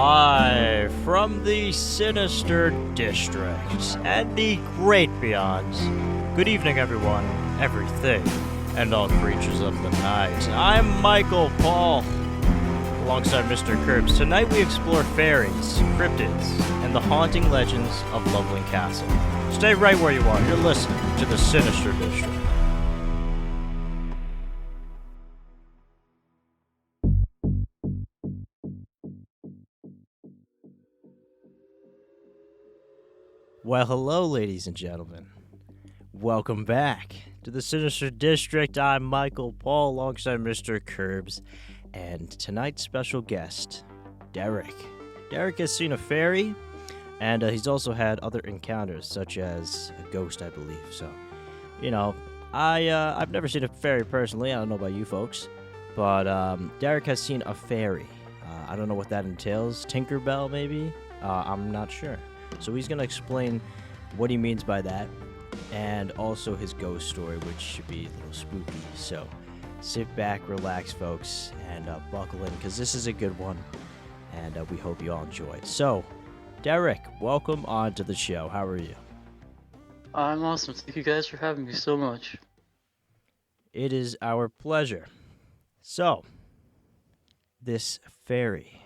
Live from the Sinister district and the great beyonds. Good evening, everyone, everything, and all creatures of the night. I'm Michael Paul, alongside Mr. Curbs. Tonight we explore fairies, cryptids, and the haunting legends of Loveland Castle. Stay right where you are. You're listening to the Sinister district. Well, hello, ladies and gentlemen. Welcome back to the Sinister District. I'm Michael Paul, alongside Mr. Curbs, and tonight's special guest, Derreck. Derreck has seen a fairy, and he's also had other encounters, such as a ghost, I believe. So, I've never seen a fairy personally. I don't know about you folks, but Derreck has seen a fairy. I don't know what that entails. Tinkerbell, maybe? I'm not sure. So he's going to explain what he means by that, and also his ghost story, which should be a little spooky. So sit back, relax, folks, and buckle in, because this is a good one, and we hope you all enjoy it. So, Derreck, welcome on to the show. How are you? I'm awesome. Thank you guys for having me so much. It is our pleasure. So, this fairy.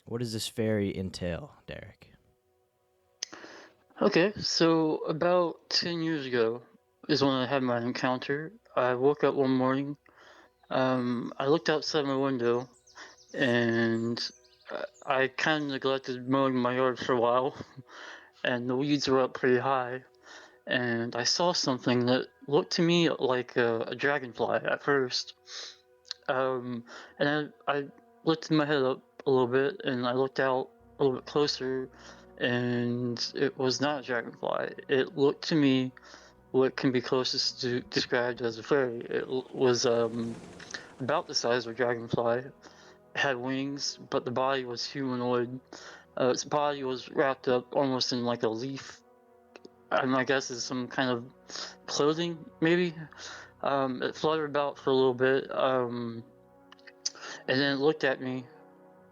What does this fairy entail, Derreck? Okay, so about 10 years ago is when I had my encounter. I woke up one morning, I looked outside my window, and I kind of neglected mowing my yard for a while, and the weeds were up pretty high, and I saw something that looked to me like a dragonfly at first. And I lifted my head up a little bit, and I looked out a little bit closer, and it was not a dragonfly. It looked to me what can be closest to described as a fairy. It was about the size of a dragonfly. It had wings, but the body was humanoid. Its body was wrapped up almost in like a leaf. My guess is some kind of clothing, maybe. It fluttered about for a little bit, and then it looked at me,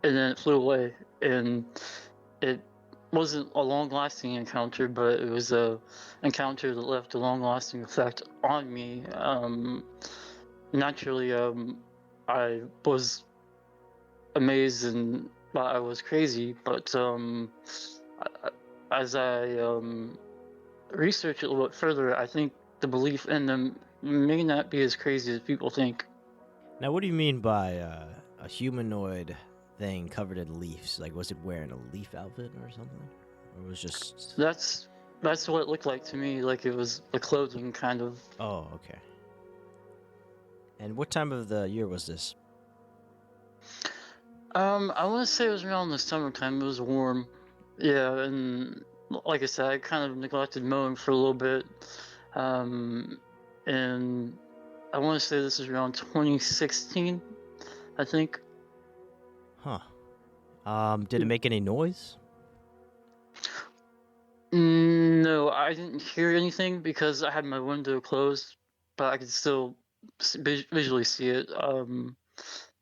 and then it flew away. And it wasn't a long-lasting encounter, but it was a encounter that left a long-lasting effect on me. Naturally, I was amazed and thought I was crazy, but as I research it a little bit further, I think the belief in them may not be as crazy as people think. Now, what do you mean by a humanoid thing covered in leaves? Like, was it wearing a leaf outfit or something? Or was just... That's what it looked like to me, like it was a clothing kind of. Oh, okay. And what time of the year was this? I want to say it was around the summertime. It was warm. Yeah, and like I said, I kind of neglected mowing for a little bit. And I want to say this is around 2016, I think. Huh. Did it make any noise? No, I didn't hear anything because I had my window closed, but I could still visually see it.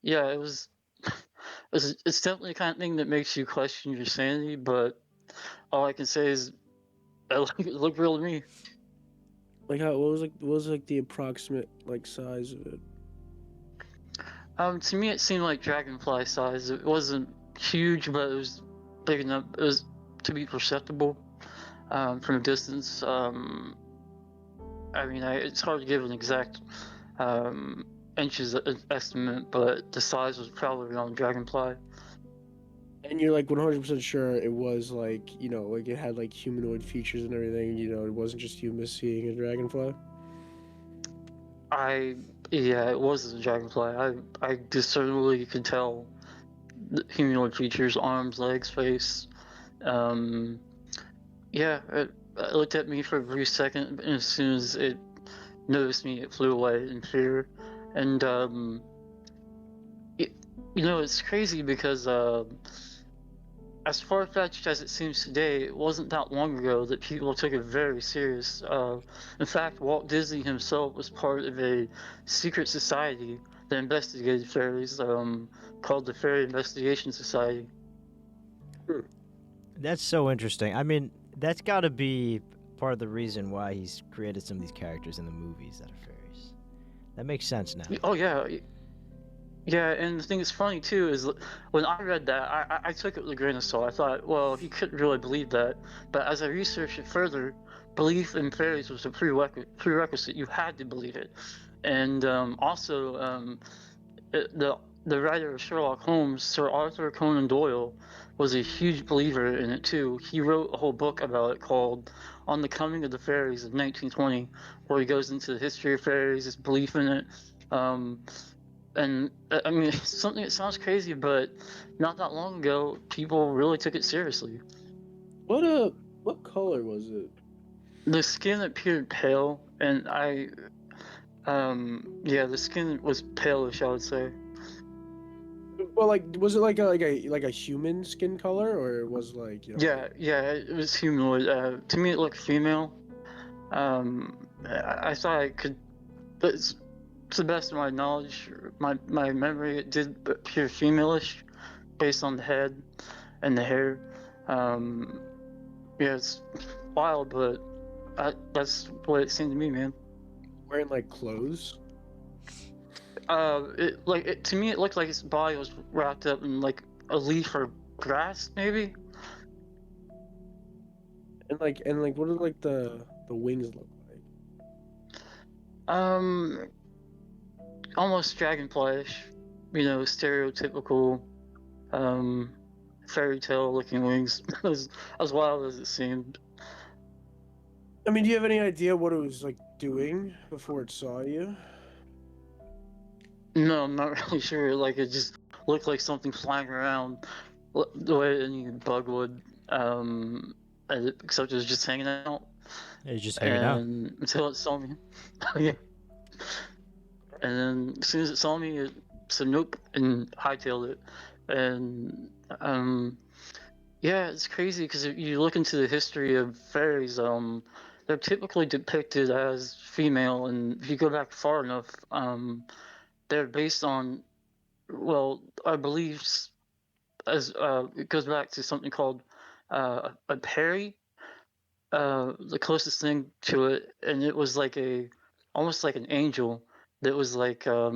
Yeah, it was. It's definitely the kind of thing that makes you question your sanity, but all I can say is it looked real to me. Like what was like the approximate like size of it? To me, it seemed like dragonfly size. It wasn't huge, but it was big enough. It was to be perceptible from a distance. I mean, it's hard to give an exact inches estimate, but the size was probably around dragonfly. And you're like 100% sure it was like, like it had like humanoid features and everything, it wasn't just you seeing a dragonfly? Yeah, it was a dragonfly. I discernibly could tell the humanoid features, arms, legs, face. Yeah, it looked at me for a brief second, and as soon as it noticed me, it flew away in fear. And it's crazy because as far-fetched as it seems today, it wasn't that long ago that people took it very serious. In fact, Walt Disney himself was part of a secret society that investigated fairies, called the Fairy Investigation Society. That's so interesting. I mean, that's got to be part of the reason why he's created some of these characters in the movies that are fairies. That makes sense now. Oh yeah, yeah. And the thing that's funny too is when I read that, I took it with a grain of salt. I thought, well, he couldn't really believe that. But as I researched it further, belief in fairies was a prerequisite. You had to believe it. And also, the writer of Sherlock Holmes, Sir Arthur Conan Doyle, was a huge believer in it too. He wrote a whole book about it called "On the Coming of the Fairies" of 1920, where he goes into the history of fairies, his belief in it. Um, and I mean, it's something that sounds crazy, but not that long ago, people really took it seriously. What color was it? The skin appeared pale, and yeah, the skin was palish, I would say. Well, like, was it like a human skin color, or it was like, you know? Yeah, it was humanoid. To me, it looked female. I thought I could, but to the best of my knowledge, my memory, it did appear femalish, based on the head and the hair. Yeah, it's wild, but that's what it seemed to me, man. Wearing like clothes? To me, it looked like his body was wrapped up in like a leaf or grass, maybe. And what do like the wings look like? Almost dragonflyish, stereotypical, fairy tale looking wings, as wild as it seemed. I mean, do you have any idea what it was like doing before it saw you? No, I'm not really sure. Like, it just looked like something flying around the way any bug would, except it was just hanging out. Yeah, he's just hanging out. And until it saw me. Yeah. And then as soon as it saw me, it said nope and hightailed it. And yeah, it's crazy because if you look into the history of fairies, they're typically depicted as female, and if you go back far enough, they're based on, well, our beliefs as it goes back to something called a peri, the closest thing to it, and it was like almost like an angel that was like a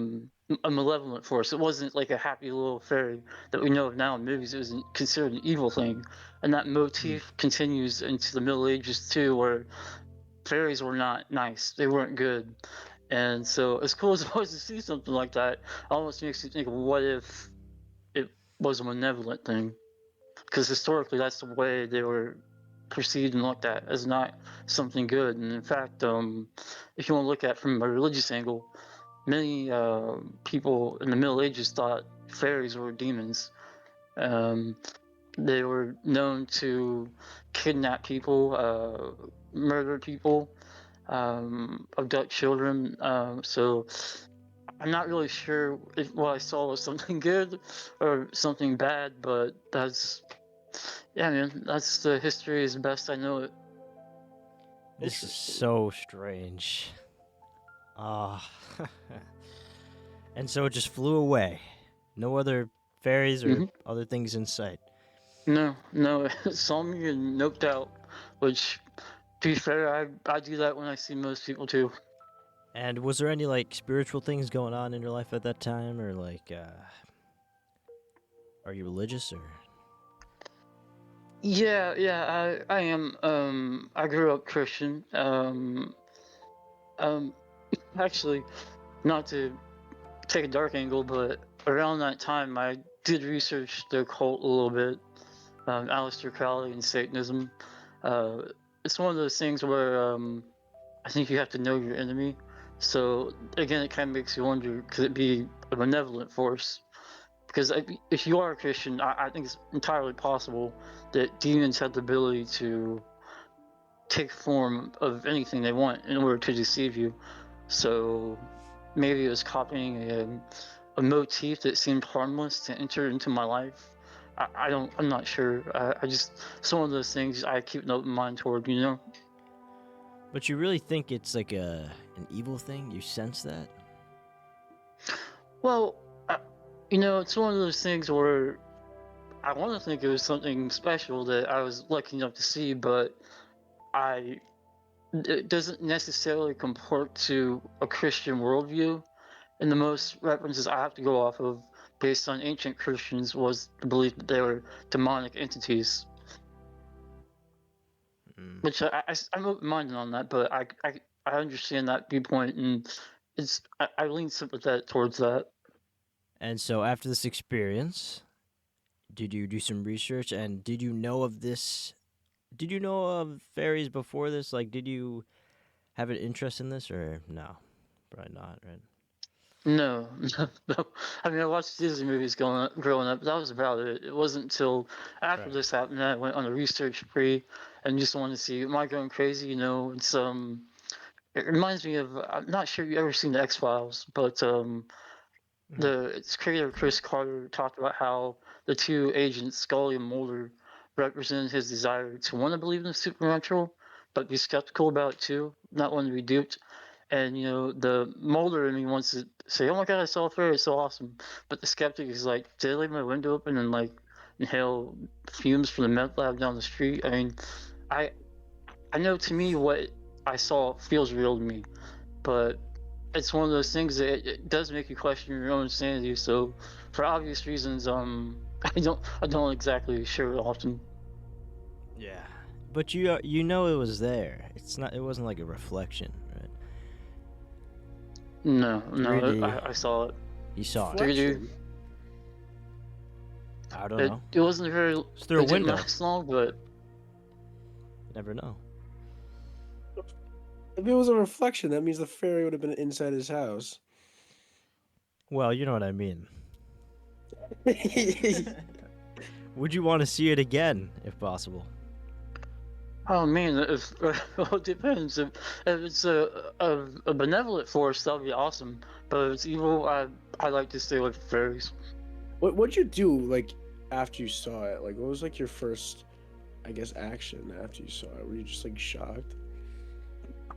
malevolent force. It wasn't like a happy little fairy that we know of now in movies. It was considered an evil thing, and that motif continues into the Middle Ages too, where fairies were not nice. They weren't good. And so, as cool as it was to see something like that, it almost makes you think, what if it was a malevolent thing? Because historically, that's the way they were perceived and looked at, as not something good. And in fact, if you want to look at it from a religious angle, many people in the Middle Ages thought fairies were demons. They were known to kidnap people, murder people, abduct children. So I'm not really sure if what I saw was something good or something bad, but yeah, man, that's the history as best I know it. This is so strange. Ah. And so it just flew away. No other fairies or other things in sight. No, it saw me and noped out, which, to be fair, I do that when I see most people too. And was there any like spiritual things going on in your life at that time, or like, are you religious or? Yeah, I am. I grew up Christian. Actually, not to take a dark angle, but around that time, I did research the occult a little bit, Aleister Crowley and Satanism. It's one of those things where I think you have to know your enemy. So again, it kind of makes you wonder: could it be a benevolent force? Because if you are a Christian, I think it's entirely possible that demons have the ability to take form of anything they want in order to deceive you. So maybe it was copying a motif that seemed harmless to enter into my life. I'm not sure. I just, it's one of those things I keep an open mind toward, you know? But you really think it's like an evil thing? You sense that? Well, it's one of those things where I want to think it was something special that I was lucky enough to see, but I it doesn't necessarily comport to a Christian worldview. And the most references I have to go off of, based on ancient Christians, was the belief that they were demonic entities. Mm. Which I'm open-minded on that, but I understand that viewpoint, and I lean sympathetic towards that. And so after this experience, did you do some research and did you know of this? Did you know of fairies before this? Like, did you have an interest in this or no? Probably not, right? No, no. I mean, I watched Disney movies growing up, but that was about it. It wasn't until after Right. this happened that I went on a research spree and just wanted to see, am I going crazy? You know, it reminds me of, I'm not sure if you've ever seen the X-Files, but Mhm. its creator Chris Carter talked about how the two agents, Scully and Mulder, represented his desire to want to believe in the supernatural, but be skeptical about it too, not want to be duped. And you know, the Mulder in me wants to say, "Oh my God, I saw a fairy! It's so awesome!" But the skeptic is like, "Did I leave my window open and like inhale fumes from the meth lab down the street?" I mean, I I know to me what I saw feels real to me, but it's one of those things that it does make you question your own sanity. So, for obvious reasons, I don't exactly share it often. Yeah. But you know it was there. It's not. It wasn't like a reflection, right? No, no, 3D. I saw it. You saw it. 3D. Reflection. I don't It know. it wasn't very. It's through a It didn't window. last long, but You never know. If it was a reflection, that means the fairy would have been inside his house. Well, you know what I mean. Would you want to see it again, if possible? oh man, if well, it depends. If it's a benevolent force, that would be awesome. But if it's evil, I like to stay with fairies. What'd you do like after you saw it? Like, what was like your first, I guess, action after you saw it? Were you just like shocked?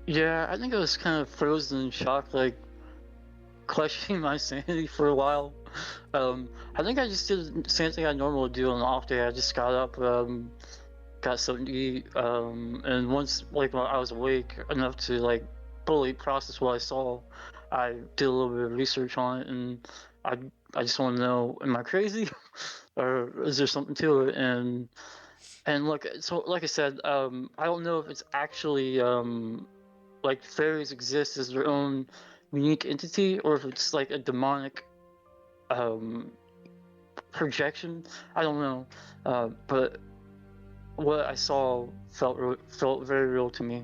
Yeah, I think I was kind of frozen in shock, like questioning my sanity for a while. I think I just did the same thing I normally do on an off day. I just got up, got something to eat, and once like when I was awake enough to like fully process what I saw, I did a little bit of research on it, and I I just want to know, am I crazy, or is there something to it? And look, so like I said, I don't know if it's actually like fairies exist as their own unique entity, or if it's like a demonic um projection. I don't know, but what I saw felt very real to me.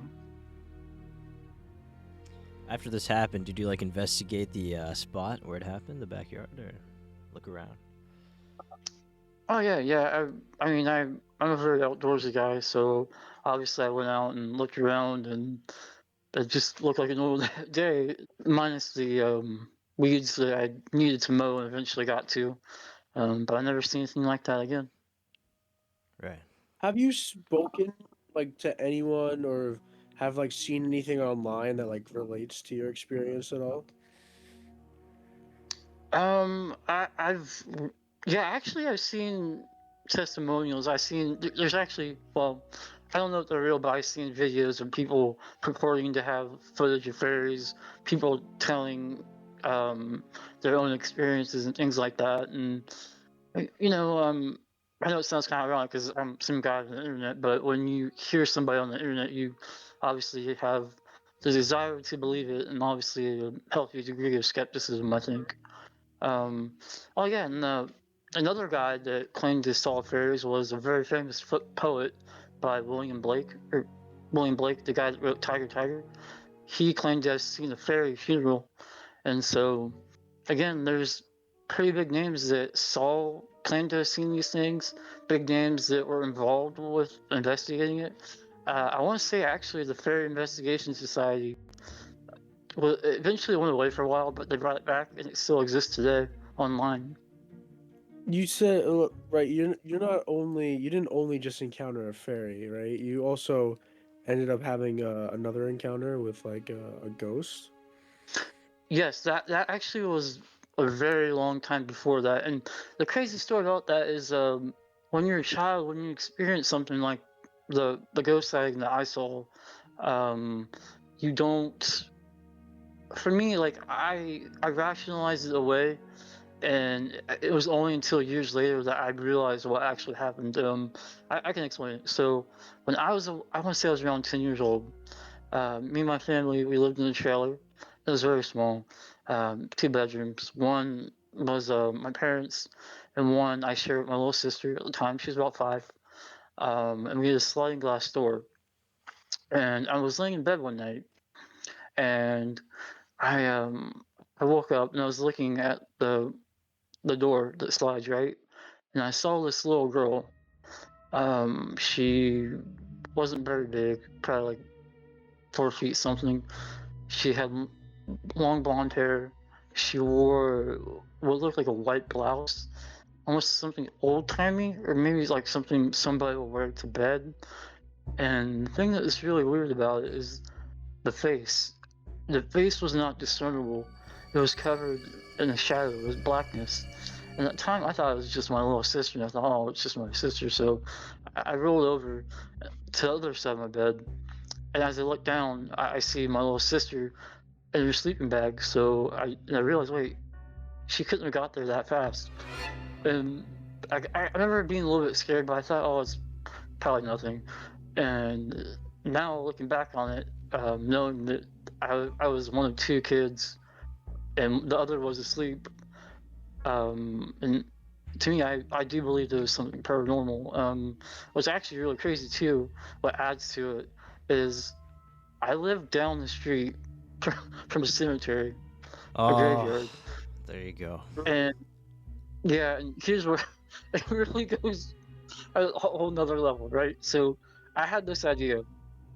After this happened, did you like investigate the spot where it happened, the backyard, or look around? Oh yeah, yeah. I mean, I'm a very outdoorsy guy, so obviously I went out and looked around, and it just looked like a normal day, minus the weeds that I needed to mow and eventually got to. But I never seen anything like that again. Right. Have you spoken like to anyone or have like seen anything online that like relates to your experience at all? I've yeah, actually I've seen testimonials. I've seen there's actually, well, I don't know if they're real, but I've seen videos of people purporting to have footage of fairies, people telling um their own experiences and things like that. And you know, I know it sounds kind of ironic because I'm some guy on the internet, but when you hear somebody on the internet, you obviously have the desire to believe it, and obviously a healthy degree of skepticism, I think. Oh yeah, and another guy that claimed to saw fairies was a very famous poet by William Blake, the guy that wrote Tiger Tiger. He claimed to have seen a fairy funeral, and so again, there's pretty big names that saw claimed to have seen these things, big names that were involved with investigating it. I want to say actually the Fairy Investigation Society well, it eventually went away for a while, but they brought it back, and it still exists today online. You said right. You didn't only just encounter a fairy, right? You also ended up having another encounter with like a ghost. Yes, that actually was a very long time before that, and the crazy story about that is, when you're a child, when you experience something like the ghost sighting that I saw, um, you don't. For me, like I rationalized it away, and it was only until years later that I realized what actually happened. I can explain it. So when I want to say I was around 10 years old. Me and my family, we lived in a trailer. It was very small, 2 bedrooms. One was my parents, and one I shared with my little sister at the time. She was about 5. And we had a sliding glass door. And I was laying in bed one night, and I um I woke up and I was looking at the door that slides right, and I saw this little girl. She wasn't very big, probably like 4 feet something. She had long blonde hair. She wore what looked like a white blouse, almost something old timey, or maybe like something somebody would wear to bed. And the thing that is really weird about it is the face. The face was not discernible. It was covered in a shadow. It was blackness. And at the time, I thought it was just my little sister, and I thought, oh, it's just my sister. So I rolled over to the other side of my bed, and as I look down, I see my little sister in her sleeping bag. So I realized, wait, she couldn't have got there that fast. And I remember being a little bit scared, but I thought, oh, it's probably nothing. And now looking back on it, knowing that I was one of 2 kids and the other was asleep, and to me, I do believe there was something paranormal. What's actually really crazy too, what adds to it, is I live down the street from a cemetery, a Oh, graveyard, there you go. and yeah, and here's where it really goes a whole nother level, right? So I had this idea.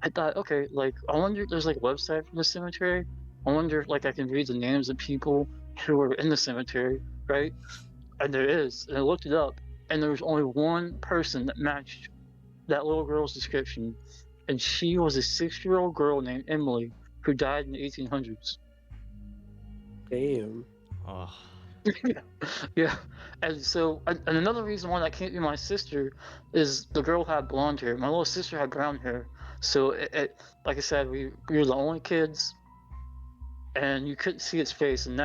I thought, okay, like I wonder if there's like a website from the cemetery. I wonder if like I can read the names of people who were in the cemetery, right? And there is. And I looked it up, and there was only one person that matched that little girl's description, and she was a 6-year-old girl named Emily who died in the 1800s. Damn. Oh, Yeah, yeah. And so, and another reason why that can't be my sister is the girl had blonde hair. My little sister had brown hair. So, like I said, we were the only kids, and you couldn't see its face, and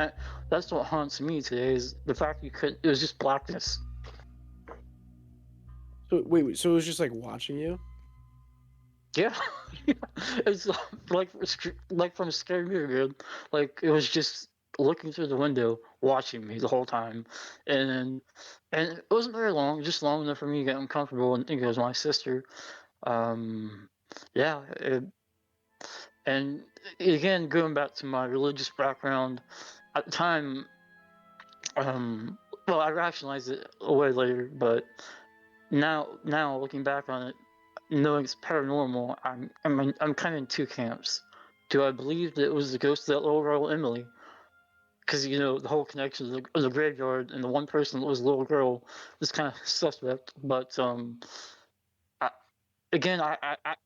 that's what haunts me today is the fact you couldn't. It was just blackness. So wait, so it was just like watching you? Yeah, it's like from a scary movie, man. Like it was just looking through the window, watching me the whole time, and and it wasn't very long, just long enough for me to get uncomfortable and think it was my sister. Um, yeah, and again, going back to my religious background, at the time, well, I rationalized it away later, but now looking back on it, knowing it's paranormal, I'm kind of in 2 camps. Do I believe that it was the ghost of that little girl Emily? Because the whole connection of the graveyard and the one person that was a little girl is kind of suspect. But I, again,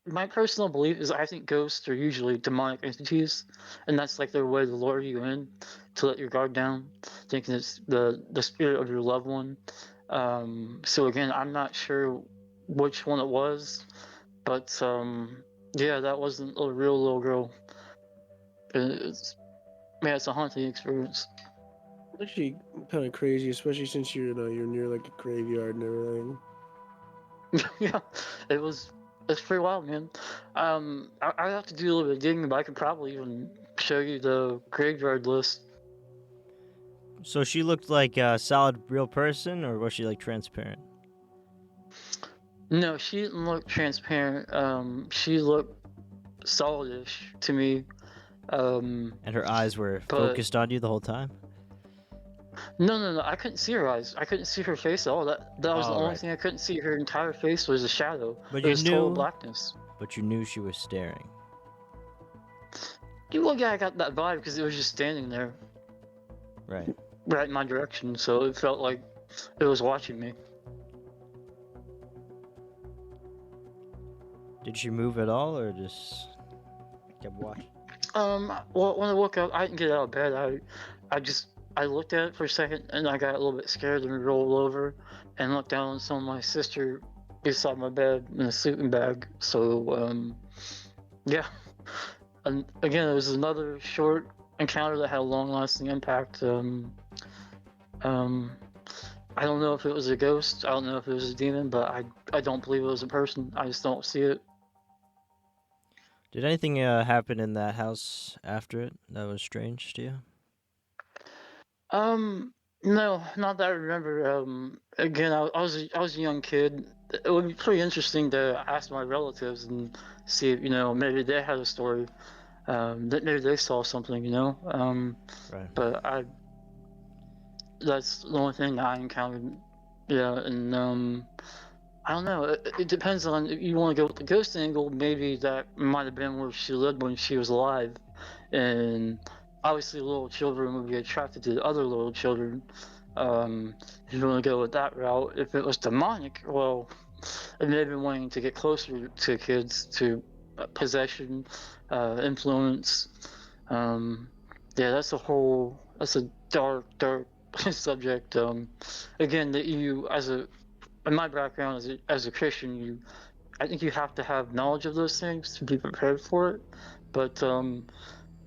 my personal belief is I think ghosts are usually demonic entities, and that's like their way to lure you in, to let your guard down, thinking it's the spirit of your loved one. So again, I'm not sure which one it was, but yeah, that wasn't a real little girl. It's, man, it's a haunting experience. Actually, kind of crazy, especially since you're near like a graveyard and everything. Yeah, it was. It's pretty wild, man. I have to do a little bit of digging, but I could probably even show you the graveyard list. so she looked like a solid real person, or was she like transparent? No, she didn't look transparent. She looked solidish to me. And her eyes were But focused on you the whole time? no, I couldn't see her eyes. I couldn't see her face at all. That was the Oh, only right. thing I couldn't see. Her entire face was a shadow. But It you was total knew, blackness. but you knew she was staring. Well, yeah, I got that vibe because it was just standing there, Right. right in my direction. So it felt like it was watching me. Did she move at all, or just kept watching? Well, when I woke up, I didn't get out of bed. I just I looked at it for a second and I got a little bit scared and rolled over and looked down and saw my sister beside my bed in a sleeping bag. So, yeah. And again, it was another short encounter that had a long-lasting impact. Um, I don't know if it was a ghost. I don't know if it was a demon, but I don't believe it was a person. I just don't see it. Did anything happen in that house after it that was strange to you? No, not that I remember. Again, I was a young kid. It would be pretty interesting to ask my relatives and see if, maybe they had a story. That maybe they saw something, Right. But that's the only thing I encountered. Yeah, and I don't know. It depends on if you want to go with the ghost angle. Maybe that might have been where she lived when she was alive, and obviously little children would be attracted to other little children. If you want to go with that route, if it was demonic, well, it may have been wanting to get closer to kids, to possession, influence. Yeah, that's a dark, dark subject. Again, that you in my background as a Christian, I think you have to have knowledge of those things to be prepared for it. But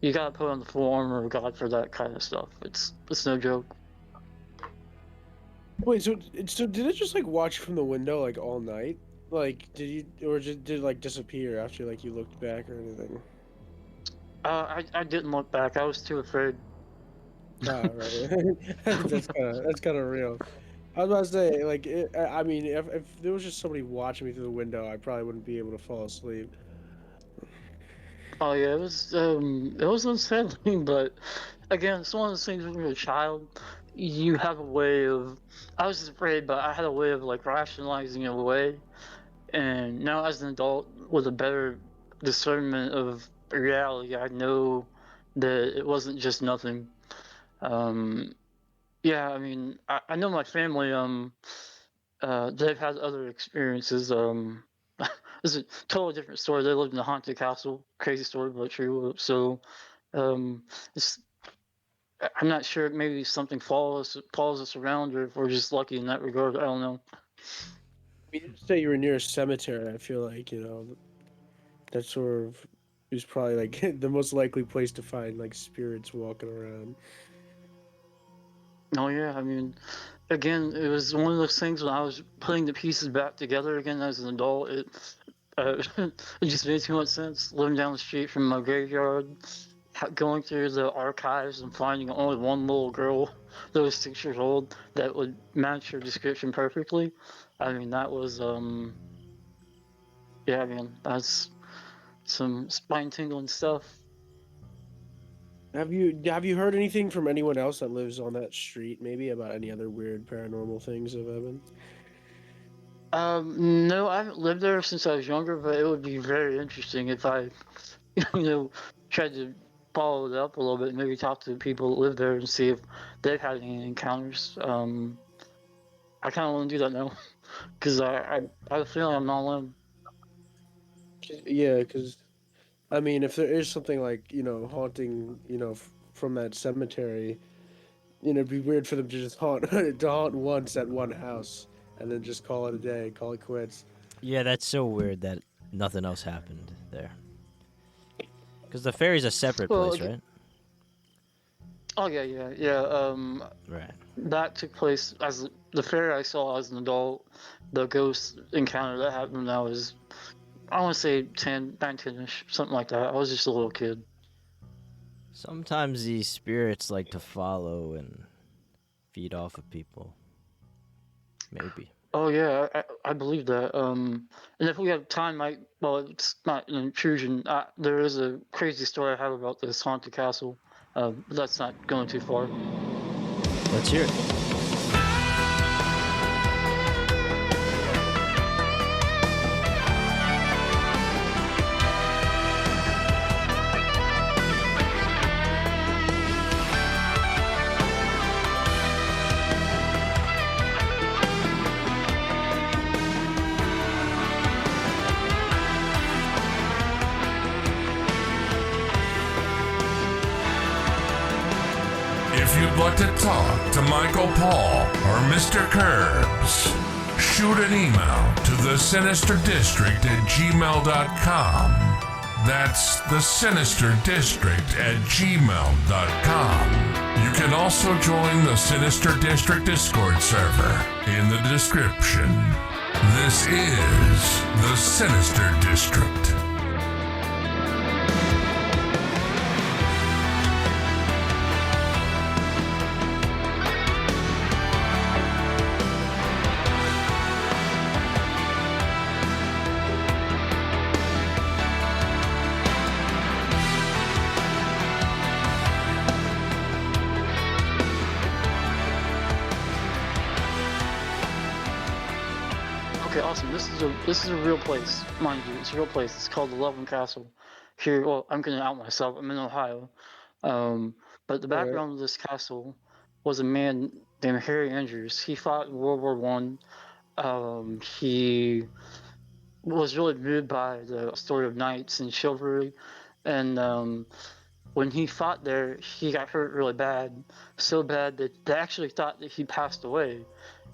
you gotta put on the full armor of God for that kind of stuff. It's no joke. Wait, so did it just like watch from the window like all night? Like, did it like disappear after like you looked back or anything? I didn't look back. I was too afraid. Ah, right. That's kind of real. I was about to say, like, I mean, if there was just somebody watching me through the window, I probably wouldn't be able to fall asleep. Oh yeah, it was unsettling, but again, it's one of those things when you're a child, you have a way of. I was afraid, but I had a way of like rationalizing it away. And now, as an adult with a better discernment of reality, I know that it wasn't just nothing. Um, yeah, I mean, I know my family. They've had other experiences. It's a totally different story. They lived in a haunted castle. Crazy story, but true. So, um, it's I'm not sure. Maybe something follows us around, or if we're just lucky in that regard. I don't know. You did say you were near a cemetery. I feel like that sort of is probably like the most likely place to find like spirits walking around. Oh yeah, I mean, again, it was one of those things when I was putting the pieces back together again as an adult. It just made too much sense. Living down the street from my graveyard, going through the archives and finding only one little girl that was 6 years old that would match her description perfectly. I mean, that was yeah, I mean, that's some spine tingling stuff. Have you heard anything from anyone else that lives on that street? Maybe about any other weird paranormal things that have happened? No, I haven't lived there since I was younger, but it would be very interesting if I, you know, tried to follow it up a little bit, maybe talk to the people that live there and see if they've had any encounters. I kind of want to do that now, because I have a feeling I'm not alone. Yeah, because I mean, if there is something like haunting, from that cemetery, it'd be weird for them to just haunt to haunt once at one house and then just call it a day, call it quits. Yeah, that's so weird that nothing else happened there. Because the ferry's a separate Well, place, right? oh yeah, yeah, yeah. Right. That took place as the fairy I saw as an adult. The ghost encounter that happened when I was, I want to say 10, 19-ish, something like that. I was just a little kid. Sometimes these spirits like to follow and feed off of people. Maybe. Oh yeah, I believe that. And if we have time, well, it's not an intrusion. There is a crazy story I have about this haunted castle. But that's not going too far. Let's hear it. If you'd like to talk to Michael Paul or Mr. Curbs, shoot an email to thesinisterdistrict@gmail.com. That's thesinisterdistrict@gmail.com. You can also join the Sinister District Discord server in the description. This is the Sinister District. Okay, awesome. This is a real place, mind you. It's a real place. It's called the Loveland Castle. Here, well, I'm gonna out myself. I'm in Ohio. But the background of this castle was a man named Harry Andrews. He fought in World War One. He was really moved by the story of knights and chivalry, and when he fought there, he got hurt really bad, so bad that they actually thought that he passed away.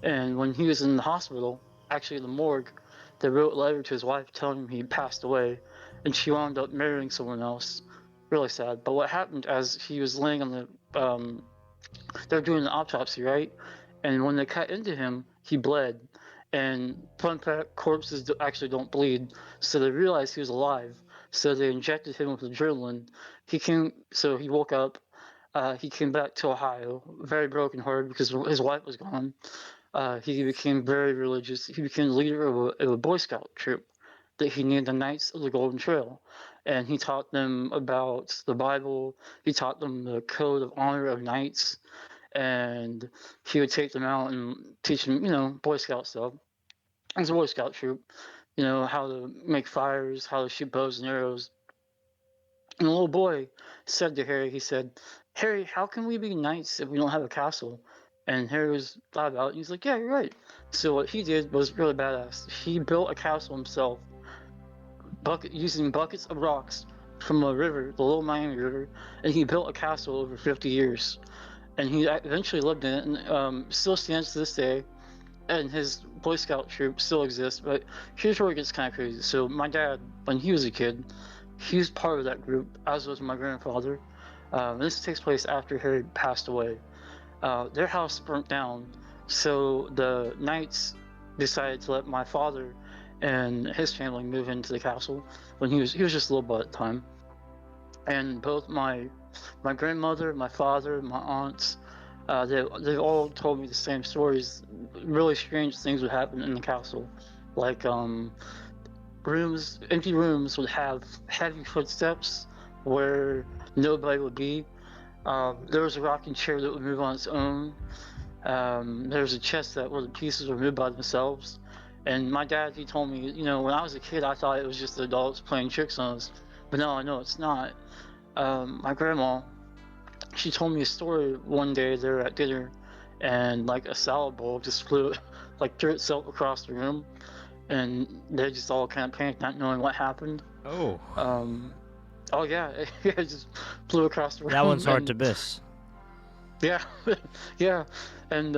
And when he was in the hospital, actually the morgue, they wrote a letter to his wife telling him he passed away, and she wound up marrying someone else. Really sad. But what happened as he was laying on the, they're doing the autopsy, right? And when they cut into him, he bled. And fun fact, corpses actually don't bleed, so they realized he was alive. So they injected him with adrenaline. So he woke up. He came back to Ohio, very brokenhearted because his wife was gone. He became very religious. He became the leader of a Boy Scout troop that he named the Knights of the Golden Trail. And he taught them about the Bible. He taught them the code of honor of knights. And he would take them out and teach them, Boy Scout stuff. It was a Boy Scout troop, how to make fires, how to shoot bows and arrows. And the little boy said to Harry, he said, "Harry, how can we be knights if we don't have a castle?" And Harry was thought about it. He's like, "Yeah, you're right." So what he did was really badass. He built a castle himself, using buckets of rocks from a river, the Little Miami River, and he built a castle over 50 years. And he eventually lived in it, and still stands to this day. And his Boy Scout troop still exists. But here's where it gets kind of crazy. So my dad, when he was a kid, he was part of that group, as was my grandfather. This takes place after Harry passed away. Their house burnt down, so the Knights decided to let my father and his family move into the castle when he was just a little boy at the time. And both my grandmother, my father, my aunts, they've all told me the same stories. Really strange things would happen in the castle, like empty rooms would have heavy footsteps where nobody would be. There was a rocking chair that would move on its own. There was a chest where the pieces were moved by themselves. And my dad, he told me, when I was a kid, I thought it was just the adults playing tricks on us. But no, I know it's not. My grandma, she told me a story one day they were at dinner, and like a salad bowl just threw itself across the room, and they just all kind of panicked, not knowing what happened. Oh. Oh yeah, it just flew across the room. That one's hard to miss. Yeah, yeah, and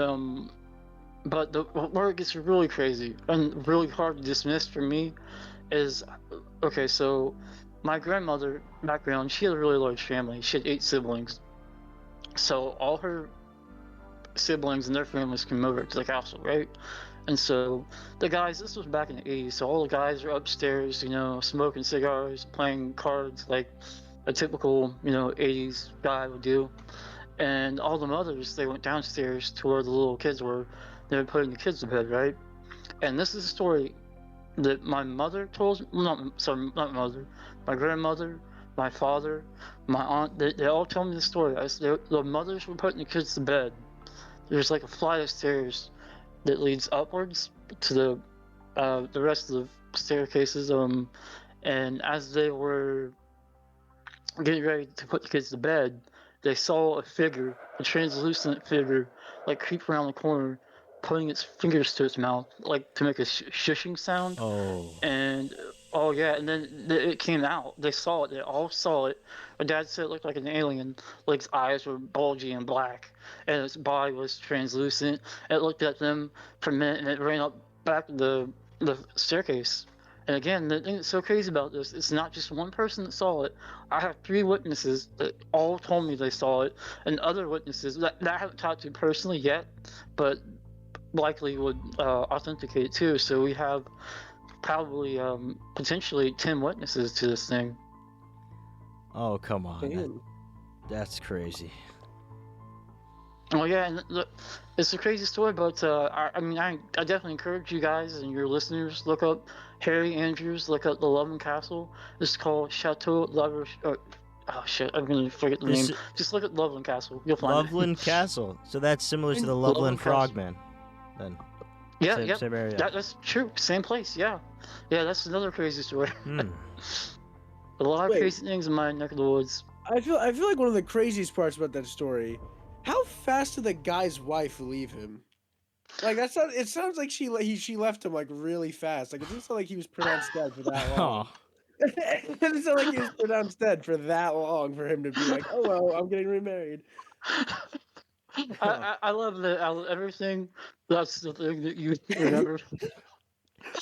but where it gets really crazy and really hard to dismiss for me is, okay, so my grandmother, background, she had a really large family. She had 8 siblings, so all her siblings and their families came over to the castle, right? And so the guys, this was back in the 80s, so all the guys are upstairs, smoking cigars, playing cards like a typical, 80s guy would do. And all the mothers, they went downstairs to where the little kids were. They were putting the kids to bed, right? And this is a story that my mother told, not my mother, my grandmother, my father, my aunt, they all tell me the story. The mothers were putting the kids to bed. There's like a flight of stairs that leads upwards to the rest of the staircases. And as they were getting ready to put the kids to bed, they saw a translucent figure, like creep around the corner, putting its fingers to its mouth, like to make a shushing sound. Oh. And Oh yeah, and then it came out. They saw it. They all saw it. My dad said it looked like an alien. Like its eyes were bulgy and black, and its body was translucent. It looked at them for a minute, and it ran up back the staircase. And again, the thing that's so crazy about this, it's not just one person that saw it. I have 3 witnesses that all told me they saw it, and other witnesses that I haven't talked to personally yet, but likely would authenticate it too. So we have probably potentially 10 witnesses to this thing. Oh, come on. Damn. That's crazy. Oh yeah, and look, it's a crazy story, but I mean, I definitely encourage you guys and your listeners look up Harry Andrews, look up the Loveland Castle. It's called Chateau Lover. Oh shit, I'm gonna forget the This name. Just look at Loveland Castle. You'll find it. Loveland Castle. So that's similar to the Loveland Loveland Castle. Frogman. Then. Yeah, Same, yeah, same area. that's true. Same place. Yeah, yeah, that's another crazy story. Hmm. A lot of Wait. crazy things in my neck of the woods. I feel like one of the craziest parts about that story, how fast did the guy's wife leave him? Like it sounds like she left him like really fast. Like it doesn't sound like he was pronounced dead for that long. Oh, It doesn't sound like he was pronounced dead for that long for him to be like, oh well, I'm getting remarried. I love that out of everything. That's the thing that you remember.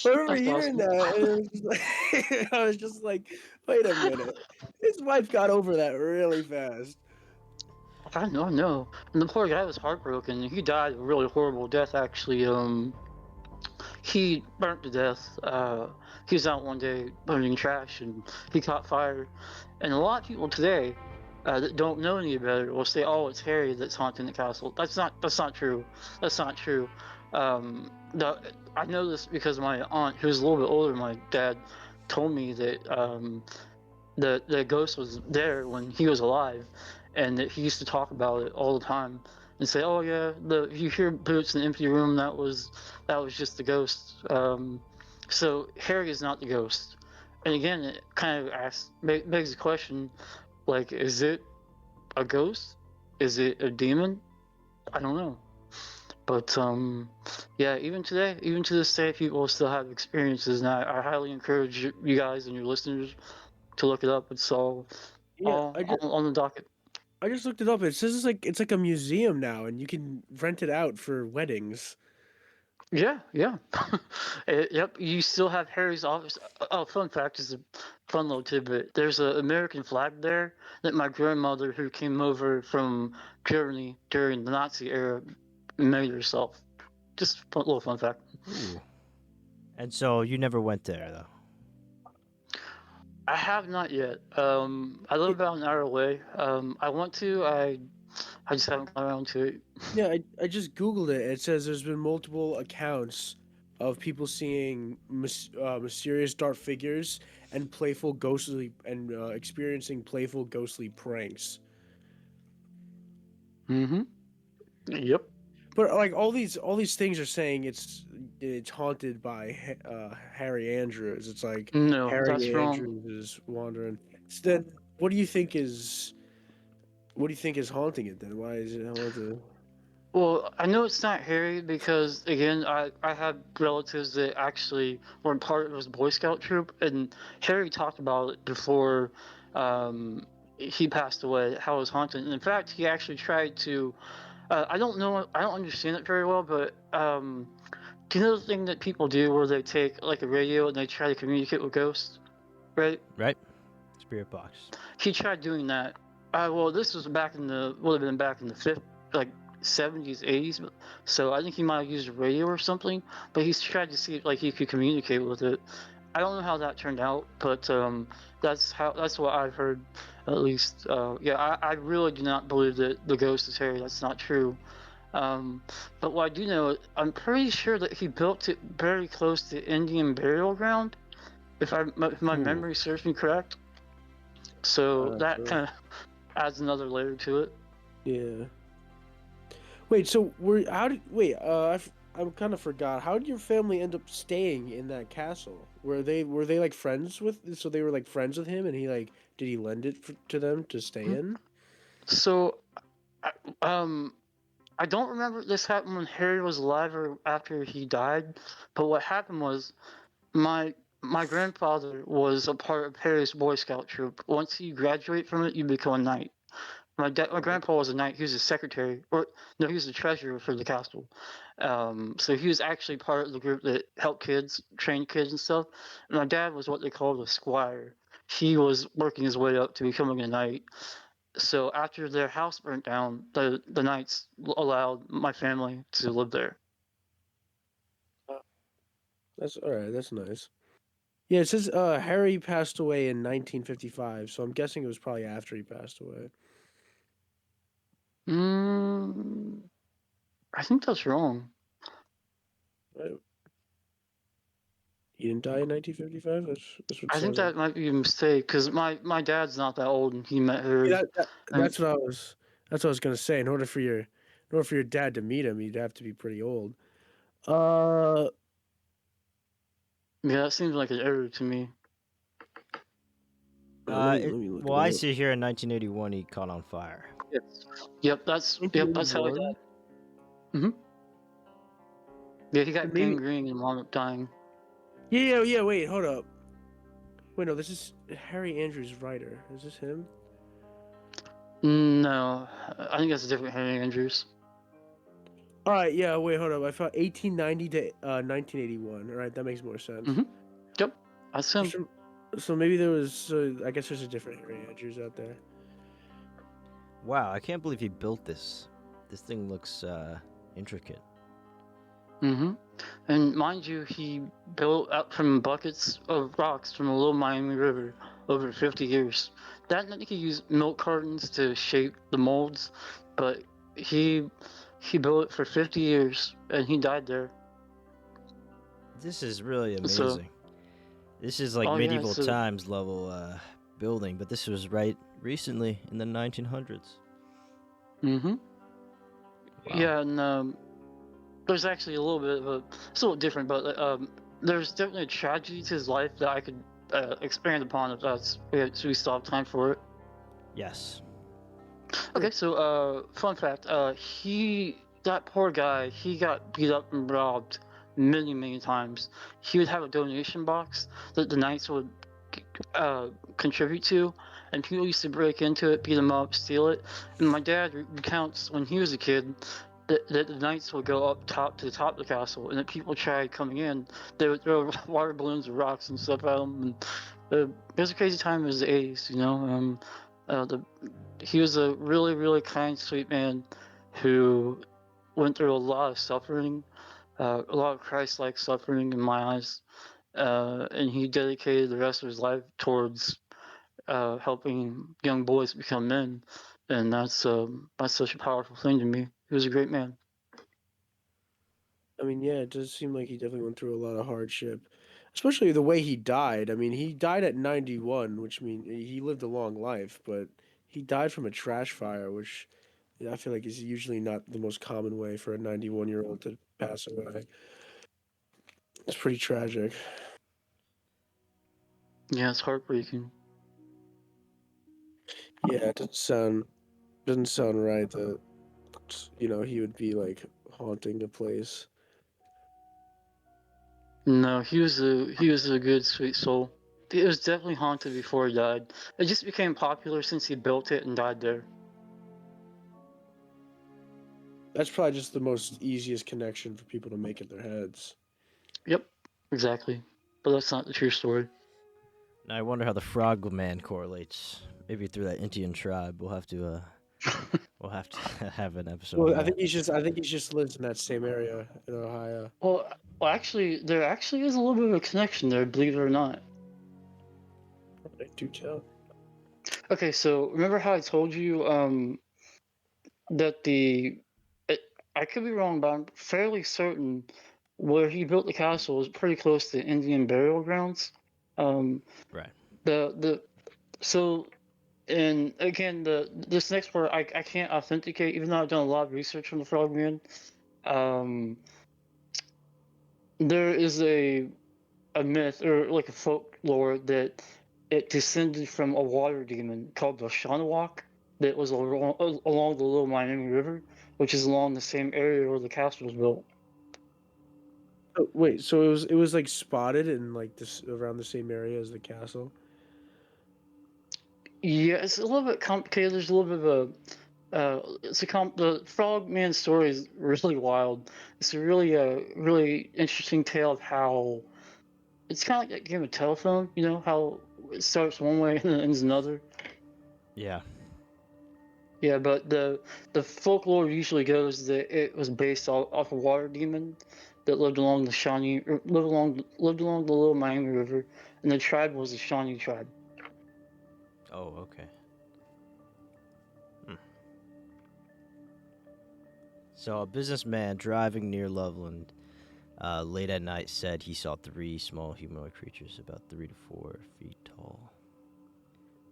I remember That's hearing awesome. that, and it was just like, I was just like, wait a minute, his wife got over that really fast. I know. And the poor guy was heartbroken. He died a really horrible death, actually. He burnt to death. He was out one day burning trash, and he caught fire. And a lot of people today that don't know any better will say, "Oh, it's Harry that's haunting the castle." That's not true. That's not true. I know this because my aunt, who was a little bit older than my dad, told me that the ghost was there when he was alive, and that he used to talk about it all the time and say, "Oh yeah, you hear boots in the empty room. That was just the ghost." So Harry is not the ghost. And again, it kind of begs the question, like, is it a ghost? Is it a demon? I don't know. But yeah, even to this day, people still have experiences, and I highly encourage you guys and your listeners to look it up. It's all on the docket. I just looked it up. It says it's like a museum now, and you can rent it out for weddings. Yeah. Yep, you still have Harry's office. Oh, fun fact is a fun little tidbit. There's an American flag there that my grandmother, who came over from Germany during the Nazi era, made herself. Just a little fun fact. ooh. And so you never went there, though. I have not yet. I live about an hour away. I want to. I just haven't got around to it. Yeah, I just Googled it. It says there's been multiple accounts of people seeing mysterious dark figures and experiencing playful ghostly pranks. Mm-hmm. Yep. But like all these things are saying it's haunted by Harry Andrews. It's like No, Harry that's wrong. Andrews is wandering. So then, what do you think is haunting it? Then why is it haunted? Well, I know it's not Harry because, again, I have relatives that actually were part of his Boy Scout troop, and Harry talked about it before he passed away, how it was haunted. And in fact, he actually tried to. I don't understand it very well, but do you know the thing that people do where they take like a radio and they try to communicate with ghosts, right? Right? Spirit box. He tried doing that. Well, this was would have been back in the 70s, 80s. So I think he might have used a radio or something, but he's tried to see if like he could communicate with it. I don't know how that turned out, but that's what I've heard, at least. Yeah, I really do not believe that the ghost is Harry. That's not true. But what I do know, I'm pretty sure that he built it very close to Indian burial ground, if my memory serves me correct. So that Sure. kind of adds another layer to it. Yeah. Wait, so I kind of forgot. How did your family end up staying in that castle? Were they like friends with? So they were like friends with him, and he like did he lend it to them to stay in? So, I don't remember if this happened when Harry was alive or after he died, but what happened was my my grandfather was a part of Harry's Boy Scout troop. Once you graduate from it, you become a knight. My grandpa was a knight. He was a secretary, or no, he was the treasurer for the castle. So he was actually part of the group that helped kids, train kids and stuff. And my dad was what they called a squire. He was working his way up to becoming a knight. So after their house burnt down, the knights allowed my family to live there. That's all right. That's nice. Yeah, it says Harry passed away in 1955, so I'm guessing it was probably after he passed away. I think that's wrong. Right. He didn't die in 1955. That's what. I think says. that might be a mistake because my dad's not that old and he met her. Yeah, and- that's what I was. That's what I was gonna say. In order for your dad to meet him, he'd have to be pretty old. Yeah, that seems like an error to me. let me look Well, it I up. see here in 1981 he caught on fire. Yep, that's how he died. 1981? Yeah, he got Maybe- gangrene and wound up dying. Yeah. Wait, hold up. Wait, no, this is Harry Andrews' writer. Is this him? No, I think that's a different Harry Andrews. All right, yeah. Wait, hold up. I found 1890 to 1981. All right, that makes more sense. Yep, that's him. So maybe there was. I guess there's a different Harry Andrews out there. Wow, I can't believe he built this. This thing looks intricate. And mind you, he built up from buckets of rocks from the Little Miami River over 50 years. That night he used milk cartons to shape the molds, but he built it for 50 years and he died there. This is really So- amazing. This is like Oh, yeah, medieval so- times level building, but this was right recently in the 1900s. Wow. Yeah, and there's actually a little bit of it's a little different, but there's definitely a tragedy to his life that I could expand upon if we still have time for it. Yes. Okay, so fun fact, that poor guy, he got beat up and robbed many times. He would have a donation box that the knights would contribute to, and people used to break into it, beat him up, steal it. And my dad recounts when he was a kid that the knights would go up top to the top of the castle, and if people tried coming in, they would throw water balloons and rocks and stuff at them. And it was a crazy time in the 80s, you know. He was a really kind, sweet man who went through a lot of suffering, a lot of Christ-like suffering in my eyes, and he dedicated the rest of his life towards helping young boys become men, and that's such a powerful thing to me. He was a great man. I mean, yeah, it does seem like he definitely went through a lot of hardship, especially the way he died. I mean, he died at 91, which means he lived a long life, but he died from a trash fire, which I feel like is usually not the most common way for a 91-year-old to pass away. It's pretty tragic. Yeah, it's heartbreaking. Yeah, it doesn't sound right that he would be like haunting a place. No, he was a good, sweet soul. It was definitely haunted before he died. It just became popular since he built it and died there. That's probably just the most easiest connection for people to make in their heads. Yep, exactly. But that's not the true story. Now I wonder how the Frogman correlates. Maybe through that Indian tribe. We'll have to have an episode. Well, on I that. think he just lives in that same area in Ohio. Well, actually, there actually is a little bit of a connection there, believe it or not. I do tell. Okay, so remember how I told you that I could be wrong, but I'm fairly certain where he built the castle was pretty close to Indian burial grounds. Right. And again, this next part I can't authenticate, even though I've done a lot of research on the Frogman. There is a myth or like a folklore that it descended from a water demon called the Shanawak that was along the Little Miami River, which is along the same area where the castle was built. Oh, wait, so it was like spotted in like this around the same area as the castle. Yeah, it's a little bit complicated. There's a little bit of a the Frogman story is really wild. It's a really interesting tale of how it's kind of like a game of telephone. You know how it starts one way and then ends another. Yeah. Yeah, but the folklore usually goes that it was based off a water demon that lived along the Shawnee, or lived along the Little Miami River, and the tribe was the Shawnee tribe. Oh, okay. So a businessman driving near Loveland late at night said he saw 3 small humanoid creatures about 3 to 4 feet tall.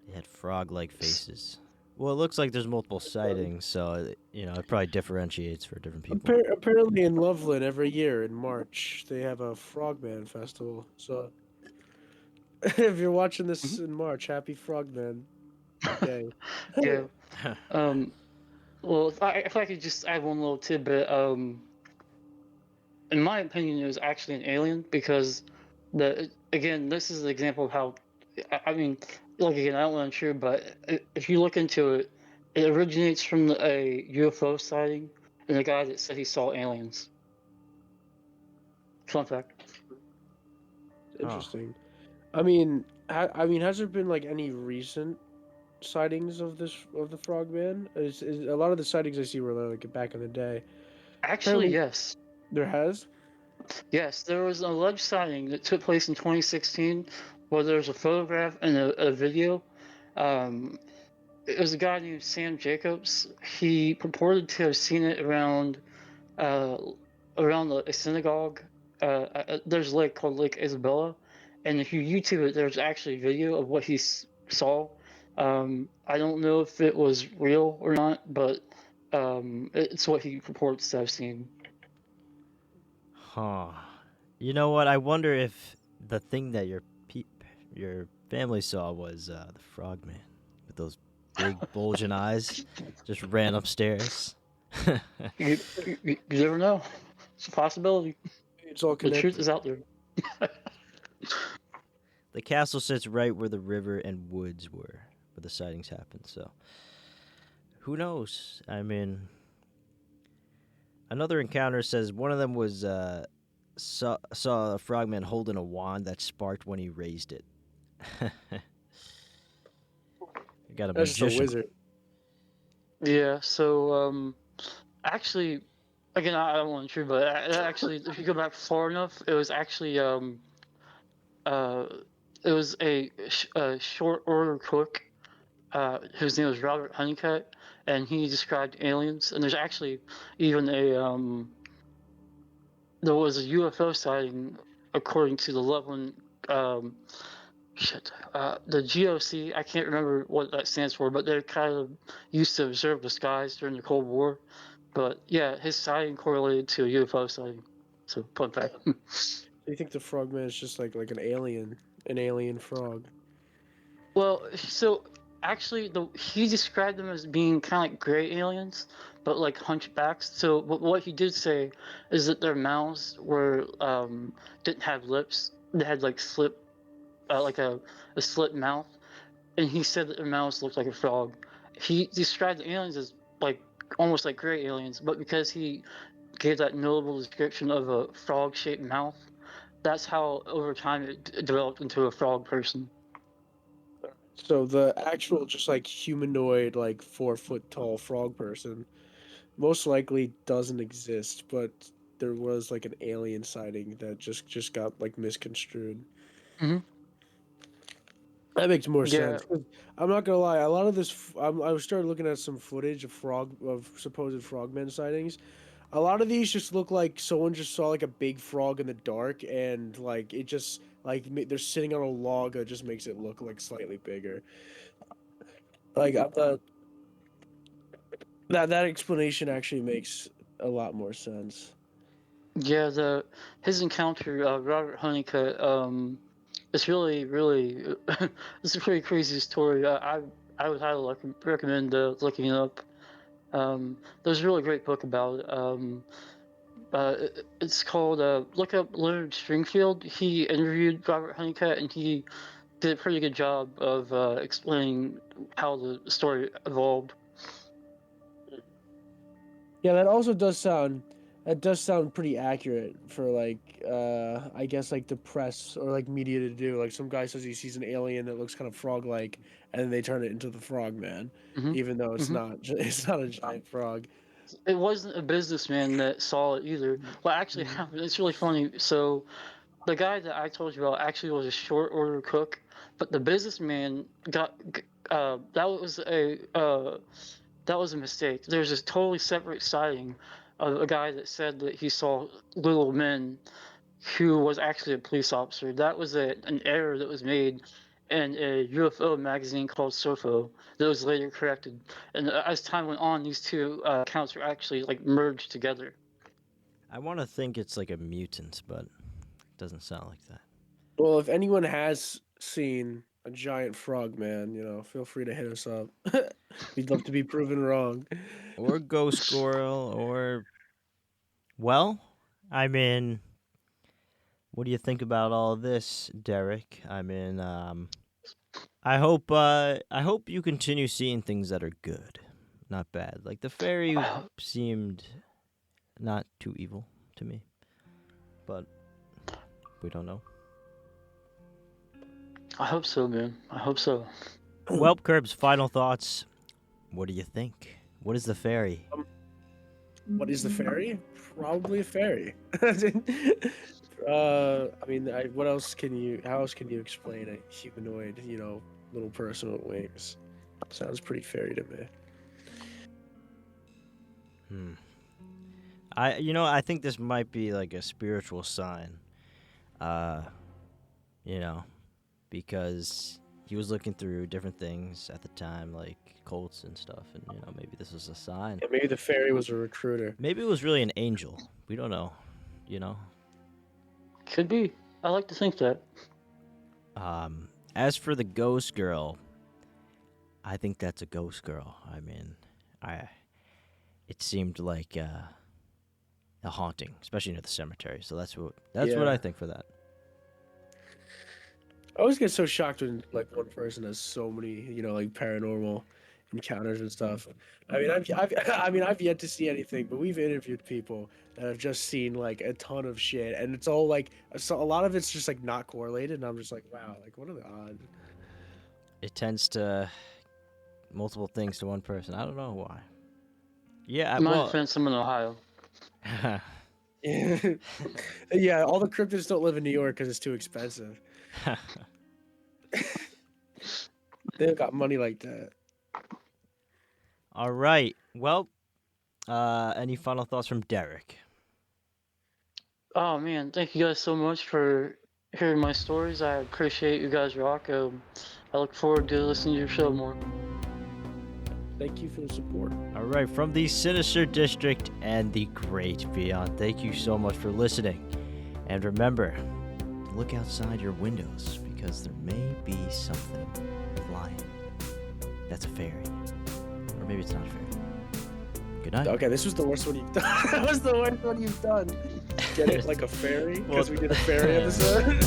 They had frog-like faces. Well, it looks like there's multiple sightings, so it probably differentiates for different people. Apparently, in Loveland, every year in March, they have a Frogman festival. So, if you're watching this in March, happy Frogman Day. Yeah. Um. Well, if I could just add one little tidbit, in my opinion, it was actually an alien because this is an example of how I mean, like again, I don't want to intrude, but if you look into it, it originates from a UFO sighting and a guy that said he saw aliens. Fun fact. Interesting. I mean, has there been like any recent sightings of the Frogman? Is a lot of the sightings I see were like back in the day. Actually, Apparently, yes. there has. Yes, there was an alleged sighting that took place in 2016 where there's a photograph and a video. Um, it was a guy named Sam Jacobs. He purported to have seen it uh, around a synagogue. There's a lake called Lake Isabella, and if you YouTube it, there's actually video of what he saw. I don't know if it was real or not, but it's what he purports to have seen. Huh. You know what? I wonder if the thing that your family saw was the frogman with those big bulging eyes just ran upstairs. You never know. It's a possibility. It's all The truth connected. is out there. The castle sits right where the river and woods were, where the sightings happened. So, who knows? I mean, another encounter says one of them was saw a frogman holding a wand that sparked when he raised it. You got a That's just a magician. wizard. Yeah. So actually, again, I don't want to intrude, but actually, if you go back far enough, it was actually uh, it was a short order cook whose name was Robert Honeycutt, and he described aliens. And there's actually even there was a UFO sighting according to the Loveland the GOC. I can't remember what that stands for, but they're kind of used to observe the skies during the Cold War. But yeah, his sighting correlated to a UFO sighting. So fun fact. You think the Frogman is just like an alien frog? Well, so actually, he described them as being kind of like gray aliens, but like hunchbacks. So what he did say is that their mouths were didn't have lips. They had like like a slit mouth, and he said that their mouths looked like a frog. He described the aliens as like almost like gray aliens, but because he gave that notable description of a frog-shaped mouth, that's how over time it developed into a frog person. So the actual, just like humanoid, like 4 foot tall frog person, most likely doesn't exist, but there was like an alien sighting that just got like misconstrued. Hmm. That makes more Yeah. sense. 'Cause I'm not gonna lie, a lot of this, I started looking at some footage of supposed frogmen sightings. A lot of these just look like someone just saw like a big frog in the dark, and like it just like they're sitting on a log that just makes it look like slightly bigger. Like I thought that explanation actually makes a lot more sense. Yeah, the his encounter, Robert Honeycutt, it's really it's a pretty crazy story. I would highly recommend looking it up. There's a really great book about it. It's called look up Leonard Stringfield. He interviewed Robert Honeycutt, and he did a pretty good job of explaining how the story evolved. Yeah, that also does sound. That does sound pretty accurate for like, I guess like the press or like media to do. Like some guy says he sees an alien that looks kind of frog-like, and then they turn it into the Frogman, Mhm. even though it's Mhm. not. It's not a giant frog. It wasn't a businessman that saw it either. What actually happened? It's really funny. So, the guy that I told you about actually was a short order cook, but the businessman that was a mistake. There's this totally separate sighting of a guy that said that he saw little men who was actually a police officer. That was an error that was made in a UFO magazine called SOFO that was later corrected. And as time went on, these two accounts were actually like merged together. I want to think it's like a mutant, but it doesn't sound like that. Well, if anyone has seen a giant frogman, feel free to hit us up. We'd love to be proven wrong. Or ghost squirrel, or... Well, I mean... What do you think about all of this, Derek? I mean, I hope you continue seeing things that are good, not bad. Like the fairy seemed not too evil to me, but we don't know. I hope so, man. I hope so. Well, Curbs, final thoughts. What do you think? What is the fairy? What is the fairy? Probably a fairy. I mean, what else can you? How else can you explain a humanoid? Little person with wings. Sounds pretty fairy to me. I think this might be like a spiritual sign. Because he was looking through different things at the time, like cults and stuff, and maybe this was a sign. Yeah, maybe the fairy was a recruiter. Maybe it was really an angel. We don't know. Could be. I like to think that. As for the ghost girl, I think that's a ghost girl. I mean, it seemed like a haunting, especially near the cemetery. So that's what I think for that. I always get so shocked when like one person has so many, like paranormal encounters and stuff. I mean, I've yet to see anything, but we've interviewed people that have just seen like a ton of shit, and it's all like, so a lot of it's just like not correlated, and I'm just like, wow, like what are the odds? It tends to multiple things to one person. I don't know why. Yeah, In my defense, I'm in Ohio. Yeah, all the cryptids don't live in New York because it's too expensive. They don't got money like that. All right. Well, any final thoughts from Derek? Oh man, thank you guys so much for hearing my stories. I appreciate you guys rock. I look forward to listening to your show more. Thank you for the support. All right, from the Sinister District and the Great Beyond, thank you so much for listening. And remember to look outside your windows because there may be something flying. That's a fairy. Or maybe it's not a fairy. Good night. Okay, this was the worst one you've done. That was the worst one you've done. Get it like a fairy? Because we did a fairy episode.